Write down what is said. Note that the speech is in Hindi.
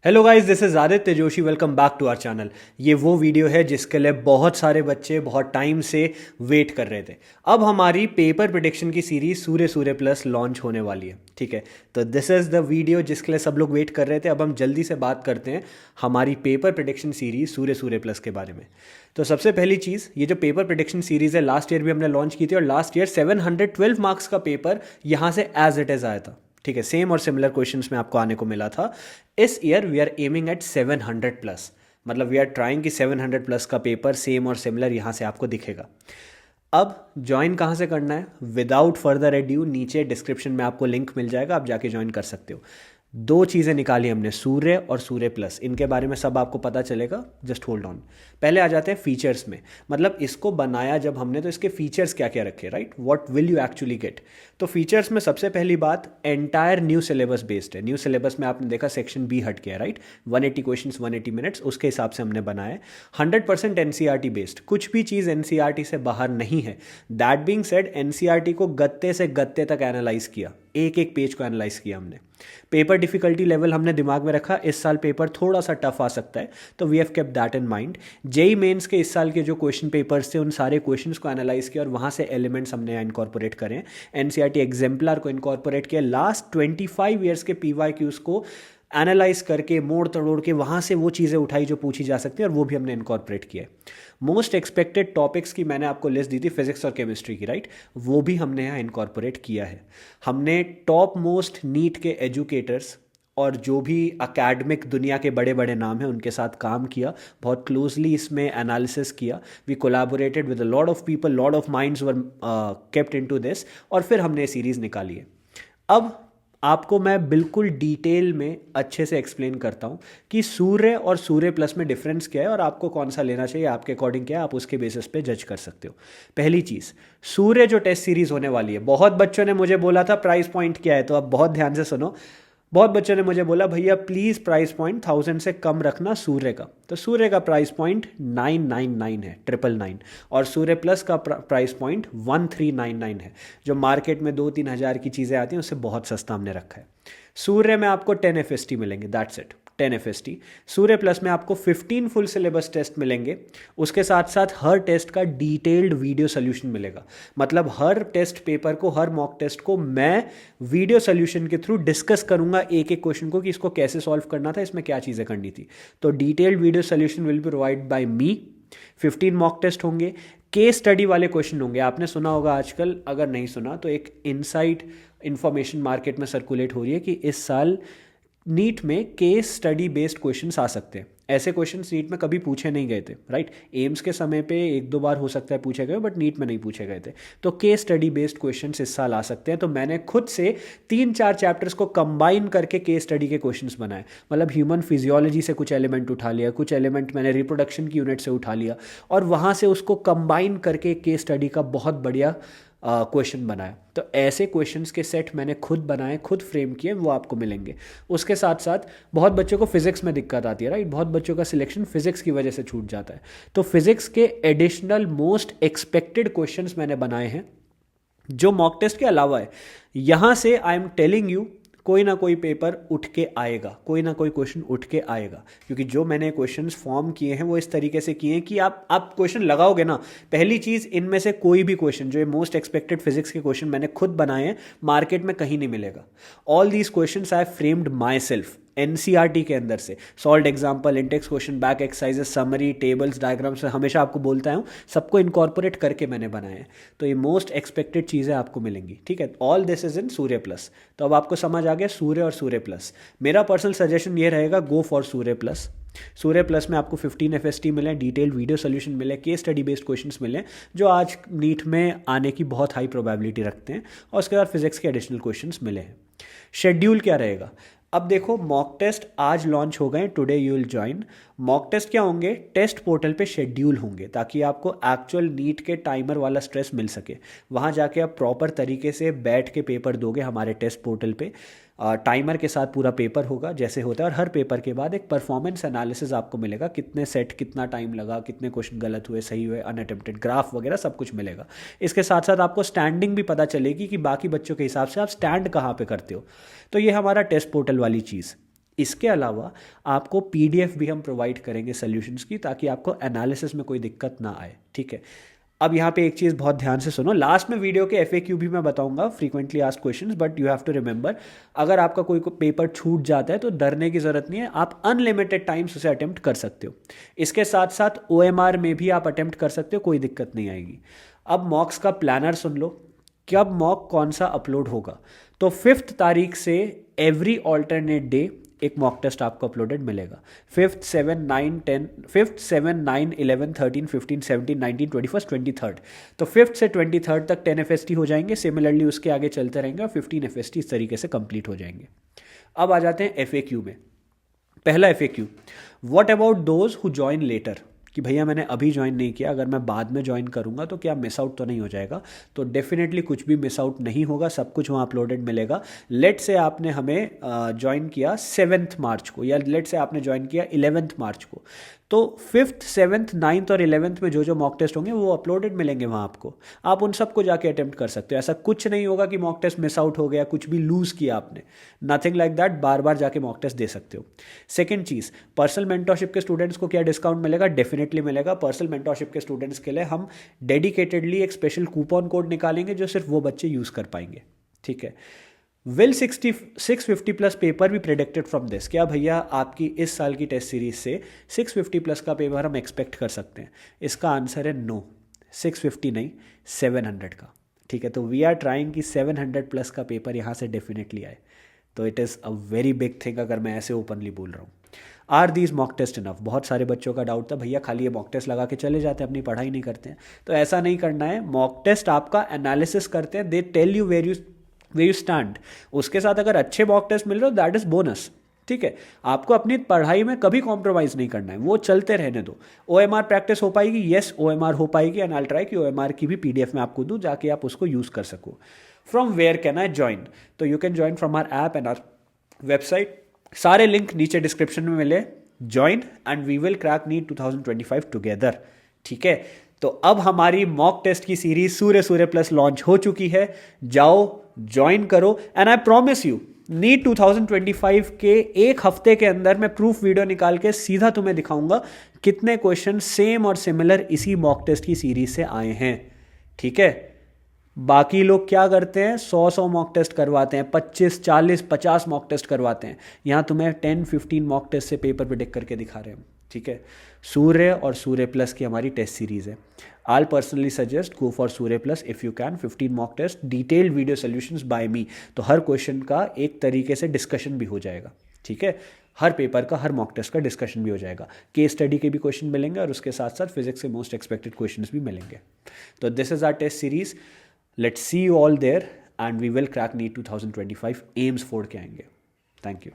Hello guys, this is Aditya Joshi. Welcome back to our channel. ये वो वीडियो है जिसके लिए बहुत सारे बच्चे बहुत टाइम से वेट कर रहे थे। अब हमारी पेपर प्रिडिक्शन की सीरीज सूर्य सूर्य प्लस लॉन्च होने वाली है। ठीक है, तो दिस इज़ द वीडियो जिसके लिए सब लोग वेट कर रहे थे। अब हम जल्दी से बात करते हैं हमारी पेपर प्रिडिक्शन सीरीज सूर्य सूर्य प्लस के बारे में। तो सबसे पहली चीज़, ये जो पेपर प्रिडिक्शन सीरीज़ है लास्ट ईयर भी हमने लॉन्च की थी और लास्ट ईयर 712 मार्क्स का पेपर यहाँ से एज इट इज़ आया था। ठीक है, सेम और सिमिलर क्वेश्चंस में आपको आने को मिला था। इस year we are aiming at 700 plus, मतलब वी आर ट्राइंग कि 700 प्लस का पेपर सेम और सिमिलर यहाँ से आपको दिखेगा। अब ज्वाइन कहाँ से करना है? विदाउट फर्दर एड्यू नीचे डिस्क्रिप्शन में आपको लिंक मिल जाएगा, आप जाके ज्वाइन कर सकते हो। दो चीज़ें निकाली हमने, सूर्य और सूर्य प्लस, इनके बारे में सब आपको पता चलेगा। Just hold on. पहले आ जाते हैं फीचर्स में, मतलब इसको बनाया जब हमने तो इसके फीचर्स क्या क्या रखे, right? What will you actually get. तो फीचर्स में सबसे पहली बात, एंटायर न्यू सिलेबस बेस्ड है। न्यू सिलेबस में आपने देखा सेक्शन बी हट गया, राइट? 180 क्वेश्चन 180 मिनट्स, उसके हिसाब से हमने बनाया है। 100% एनसीईआरटी बेस्ड, कुछ भी चीज़ एनसीईआरटी से बाहर नहीं है। दैट बीइंग सेड, एनसीईआरटी को गत्ते से गत्ते तक एनालाइज किया, एक एक पेज को एनालाइज किया हमने। पेपर डिफिकल्टी लेवल हमने दिमाग में रखा, इस साल पेपर थोड़ा सा टफ आ सकता है, तो we have kept that in mind. JEE mains के इस साल के जो क्वेश्चन पेपर्स थे उन सारे क्वेश्चंस को एनालाइज किया और वहाँ से एलिमेंट्स हमने इनकॉर्पोरेट करें। एनसीईआरटी एग्जाम्पलर को इनकॉर्पोरेट किया, लास्ट 25 ईयर्स के पीवाईक्यूज को एनालाइज करके मोड़ तड़ोड़ के वहाँ से वो चीज़ें उठाई जो पूछी जा सकती है और वो भी हमने इनकॉर्पोरेट किया। मोस्ट एक्सपेक्टेड टॉपिक्स की मैंने आपको लिस्ट दी थी, फिजिक्स और केमिस्ट्री की, राइट? वो भी हमने यहाँ इनकॉर्पोरेट किया है। हमने टॉप मोस्ट नीट के एजुकेटर्स और जो भी अकेडमिक दुनिया के बड़े बड़े नाम हैं उनके साथ काम किया, बहुत क्लोजली इसमें एनालिसिस किया। We collaborated with a lot of people, lot of minds were kept into this, और फिर हमने ये सीरीज़ निकाली है। अब आपको मैं बिल्कुल डिटेल में अच्छे से एक्सप्लेन करता हूँ कि सूर्य और सूर्य प्लस में डिफरेंस क्या है और आपको कौन सा लेना चाहिए, आपके अकॉर्डिंग क्या है, आप उसके बेसिस पे जज कर सकते हो। पहली चीज़, सूर्य जो टेस्ट सीरीज होने वाली है, बहुत बच्चों ने मुझे बोला था प्राइस पॉइंट क्या है, तो आप बहुत ध्यान से सुनो। बहुत बच्चों ने मुझे बोला भैया प्लीज़ प्राइस पॉइंट 1000 से कम रखना सूर्य का। तो सूर्य का प्राइस पॉइंट 999 है, 999, और सूर्य प्लस का प्राइस पॉइंट 1399 है, जो मार्केट में 2-3 हज़ार की चीज़ें आती हैं उससे बहुत सस्ता हमने रखा है। सूर्य में आपको 10 FST मिलेंगे, that's it, 10 FST। Surya plus में आपको 15 फुल सिलेबस टेस्ट मिलेंगे, उसके साथ साथ हर टेस्ट का डिटेल्ड वीडियो सोल्यूशन मिलेगा। मतलब हर टेस्ट पेपर को, हर मॉक टेस्ट को मैं वीडियो सोल्यूशन के थ्रू डिस्कस करूंगा एक एक क्वेश्चन को कि इसको कैसे सॉल्व करना था, इसमें क्या चीज़ें करनी थी। तो detailed video solution will be provide by me. 15 mock test होंगे, केस स्टडी वाले क्वेश्चन होंगे। आपने सुना होगा आजकल, अगर नहीं सुना तो एक इनसाइड इंफॉर्मेशन मार्केट में सर्कुलेट हो रही है कि इस साल नीट में केस स्टडी बेस्ड क्वेश्चंस आ सकते हैं। ऐसे क्वेश्चंस नीट में कभी पूछे नहीं गए थे, राइट? एम्स के समय पे एक दो बार हो सकता है पूछे गए, बट नीट में नहीं पूछे गए थे। तो केस स्टडी बेस्ड क्वेश्चंस इस साल आ सकते हैं। तो मैंने खुद से 3-4 चैप्टर्स को कंबाइन करके केस स्टडी के क्वेश्चंस बनाए। मतलब ह्यूमन फिजियोलॉजी से कुछ एलिमेंट उठा लिया, कुछ एलिमेंट मैंने रिप्रोडक्शन की यूनिट से उठा लिया और वहाँ से उसको कंबाइन करके केस स्टडी का बहुत बढ़िया क्वेश्चन बनाया। तो ऐसे क्वेश्चंस के सेट मैंने खुद बनाए, खुद फ्रेम किए, वो आपको मिलेंगे। उसके साथ साथ बहुत बच्चों को फिजिक्स में दिक्कत आती है, राइट? बहुत बच्चों का सिलेक्शन फिजिक्स की वजह से छूट जाता है। तो फिजिक्स के एडिशनल मोस्ट एक्सपेक्टेड क्वेश्चंस मैंने बनाए हैं जो मॉक टेस्ट के अलावा है। यहाँ से आई एम टेलिंग यू, कोई ना कोई पेपर उठ के आएगा, कोई ना कोई क्वेश्चन उठ के आएगा, क्योंकि जो मैंने क्वेश्चंस फॉर्म किए हैं वो इस तरीके से किए हैं कि आप क्वेश्चन लगाओगे ना। पहली चीज़, इनमें से कोई भी क्वेश्चन, जो ये मोस्ट एक्सपेक्टेड फिजिक्स के क्वेश्चन मैंने खुद बनाए हैं, मार्केट में कहीं नहीं मिलेगा। All these questions I framed my self NCERT के अंदर से। Solve example, index question, back exercises, summary, tables, diagrams, हमेशा आपको बोलता हूँ सबको इनकॉर्पोरेट करके मैंने बनाए हैं। तो ये मोस्ट एक्सपेक्टेड चीज़ें आपको मिलेंगी, ठीक है? All this is in Surya plus. तो अब आपको समझ आ गया सूर्य और सूर्य प्लस। मेरा पर्सनल सजेशन ये रहेगा, go for Surya plus. Surya plus में आपको 15 FST मिले, डिटेल्ड वीडियो सोल्यूशन मिले, केस स्टडी बेस्ड क्वेश्चंस मिले जो आज नीट में आने की बहुत हाई प्रोबेबिलिटी रखते हैं, और उसके बाद फिजिक्स के एडिशनल क्वेश्चंस मिले हैं। शेड्यूल क्या रहेगा? अब देखो, मॉक टेस्ट आज लॉन्च हो गए, today you will join. Mock test क्या होंगे? टेस्ट पोर्टल पे शेड्यूल होंगे, ताकि आपको एक्चुअल नीट के टाइमर वाला स्ट्रेस मिल सके। वहाँ जाके आप प्रॉपर तरीके से बैठ के पेपर दोगे हमारे टेस्ट पोर्टल पे। टाइमर के साथ पूरा पेपर होगा जैसे होता है, और हर पेपर के बाद एक परफॉर्मेंस एनालिसिस आपको मिलेगा, कितने सेट, कितना टाइम लगा, कितने क्वेश्चन गलत हुए, सही हुए, अनअटेम्प्टेड, ग्राफ वगैरह सब कुछ मिलेगा। इसके साथ साथ आपको स्टैंडिंग भी पता चलेगी कि बाकी बच्चों के हिसाब से आप स्टैंड कहाँ पे करते हो। तो ये हमारा टेस्ट पोर्टल वाली चीज़। इसके अलावा आपको पीडीएफ भी हम प्रोवाइड करेंगे सॉल्यूशंस की, ताकि आपको एनालिसिस में कोई दिक्कत ना आए, ठीक है। अब यहाँ पे एक चीज़ बहुत ध्यान से सुनो, लास्ट में वीडियो के एफएक्यू भी मैं बताऊंगा, frequently asked questions, but you have to remember, अगर आपका कोई पेपर छूट जाता है तो डरने की ज़रूरत नहीं है, आप अनलिमिटेड टाइम्स उसे अटेम्प्ट कर सकते हो। इसके साथ साथ ओएमआर में भी आप अटेम्प्ट कर सकते हो, कोई दिक्कत नहीं आएगी। अब मॉक्स का प्लानर सुन लो, कब मॉक कौन सा अपलोड होगा। तो 5 तारीख से एवरी ऑल्टरनेट डे एक मॉक टेस्ट आपको अपलोडेड मिलेगा। 5th, 7th, 9th, 10th, 5th, 7th, 9th, 11th, 13th, 15th, 17th, 19th, 21st, 23rd। तो 5th से 23rd तक 10 FST हो जाएंगे, सिमिलरली उसके आगे चलते रहेंगे और 15 FST इस तरीके से कंप्लीट हो जाएंगे। अब आ जाते हैं FAQ में। पहला FAQ, what about those who join later, कि भैया मैंने अभी ज्वाइन नहीं किया, अगर मैं बाद में ज्वाइन करूंगा तो क्या मिस आउट तो नहीं हो जाएगा। तो डेफिनेटली कुछ भी मिस आउट नहीं होगा, सब कुछ वहाँ अपलोडेड मिलेगा। लेट से आपने हमें ज्वाइन किया 7 मार्च को, या लेट से आपने ज्वाइन किया 11 मार्च को, तो 5th, 7th, 9th और 11th में जो जो मॉक टेस्ट होंगे वो अपलोडेड मिलेंगे वहाँ आपको, आप उन सबको जाके अटेम्प्ट कर सकते हो। ऐसा कुछ नहीं होगा कि मॉक टेस्ट मिस आउट हो गया, कुछ भी लूज़ किया आपने, नथिंग लाइक दैट, बार बार जाके मॉक टेस्ट दे सकते हो। सेकेंड चीज़, पर्सनल मेंटरशिप के स्टूडेंट्स को क्या डिस्काउंट मिलेगा, डेफिनेटली मिलेगा। पर्सनल मेंटरशिप के स्टूडेंट्स के लिए हम डेडिकेटेडली एक स्पेशल कूपन कोड निकालेंगे जो सिर्फ वो बच्चे यूज़ कर पाएंगे, ठीक है। विल 650 प्लस पेपर भी प्रेडिक्टेड फ्रॉम दिस, क्या भैया आपकी इस साल की टेस्ट सीरीज से 650 प्लस का पेपर हम एक्सपेक्ट कर सकते हैं? इसका आंसर है नो, 650 नहीं, 700 का, ठीक है। तो वी आर ट्राइंग कि 700 प्लस का पेपर यहाँ से डेफिनेटली आए, तो it is a very big thing अगर मैं ऐसे ओपनली बोल रहा हूँ। Are these mock test enough, बहुत सारे बच्चों का डाउट था भैया खाली ये मॉक टेस्ट लगा के चले जाते हैं, अपनी पढ़ाई नहीं करते हैं। तो ऐसा नहीं करना है, मॉक टेस्ट आपका एनालिसिस करते हैं, they tell you where you stand. उसके साथ अगर अच्छे मॉक टेस्ट मिल रहे हो दैट इज बोनस, ठीक है। आपको अपनी पढ़ाई में कभी कॉम्प्रोमाइज़ नहीं करना है, वो चलते रहने दो। ओएमआर प्रैक्टिस हो पाएगी, यस ओएमआर हो पाएगी, एंड आई ट्राई कि ओएमआर की भी पीडीएफ में आपको दूं, जाके आप उसको यूज़ कर सको। From where can I join, तो you can join from our app and our website, सारे लिंक नीचे डिस्क्रिप्शन में मिले। Join and we will crack NEET 2025 together, ठीक है। तो अब हमारी मॉक टेस्ट की सीरीज सूर्य प्लस लॉन्च हो चुकी है, जाओ ज्वाइन करो, and I promise you NEET 2025 के एक हफ्ते के अंदर मैं प्रूफ वीडियो निकाल के सीधा तुम्हें दिखाऊंगा कितने क्वेश्चन सेम और सिमिलर इसी मॉक टेस्ट की सीरीज से आए हैं, ठीक है। बाकी लोग क्या करते हैं, 100 मॉक टेस्ट करवाते हैं, 25, 40, 50 मॉक टेस्ट करवाते हैं, यहाँ तुम्हें 10-15 मॉक टेस्ट से पेपर प्रेडिक्ट करके दिखा रहे हैं, ठीक है। सूर्य और सूर्य प्लस की हमारी टेस्ट सीरीज है। I'll personally suggest go for Surya plus if you can, 15 mock test, detailed video solutions by me, तो हर क्वेश्चन का एक तरीके से डिस्कशन भी हो जाएगा, ठीक है। हर पेपर का, हर मॉक टेस्ट का डिस्कशन भी हो जाएगा, केस स्टडी के भी क्वेश्चन मिलेंगे और उसके साथ साथ फिजिक्स के मोस्ट एक्सपेक्टेड क्वेश्चंस भी मिलेंगे। तो this is our test series, let's see you all there and we will crack NEET 2025, AIIMS फोड़ के आएंगे। Thank you.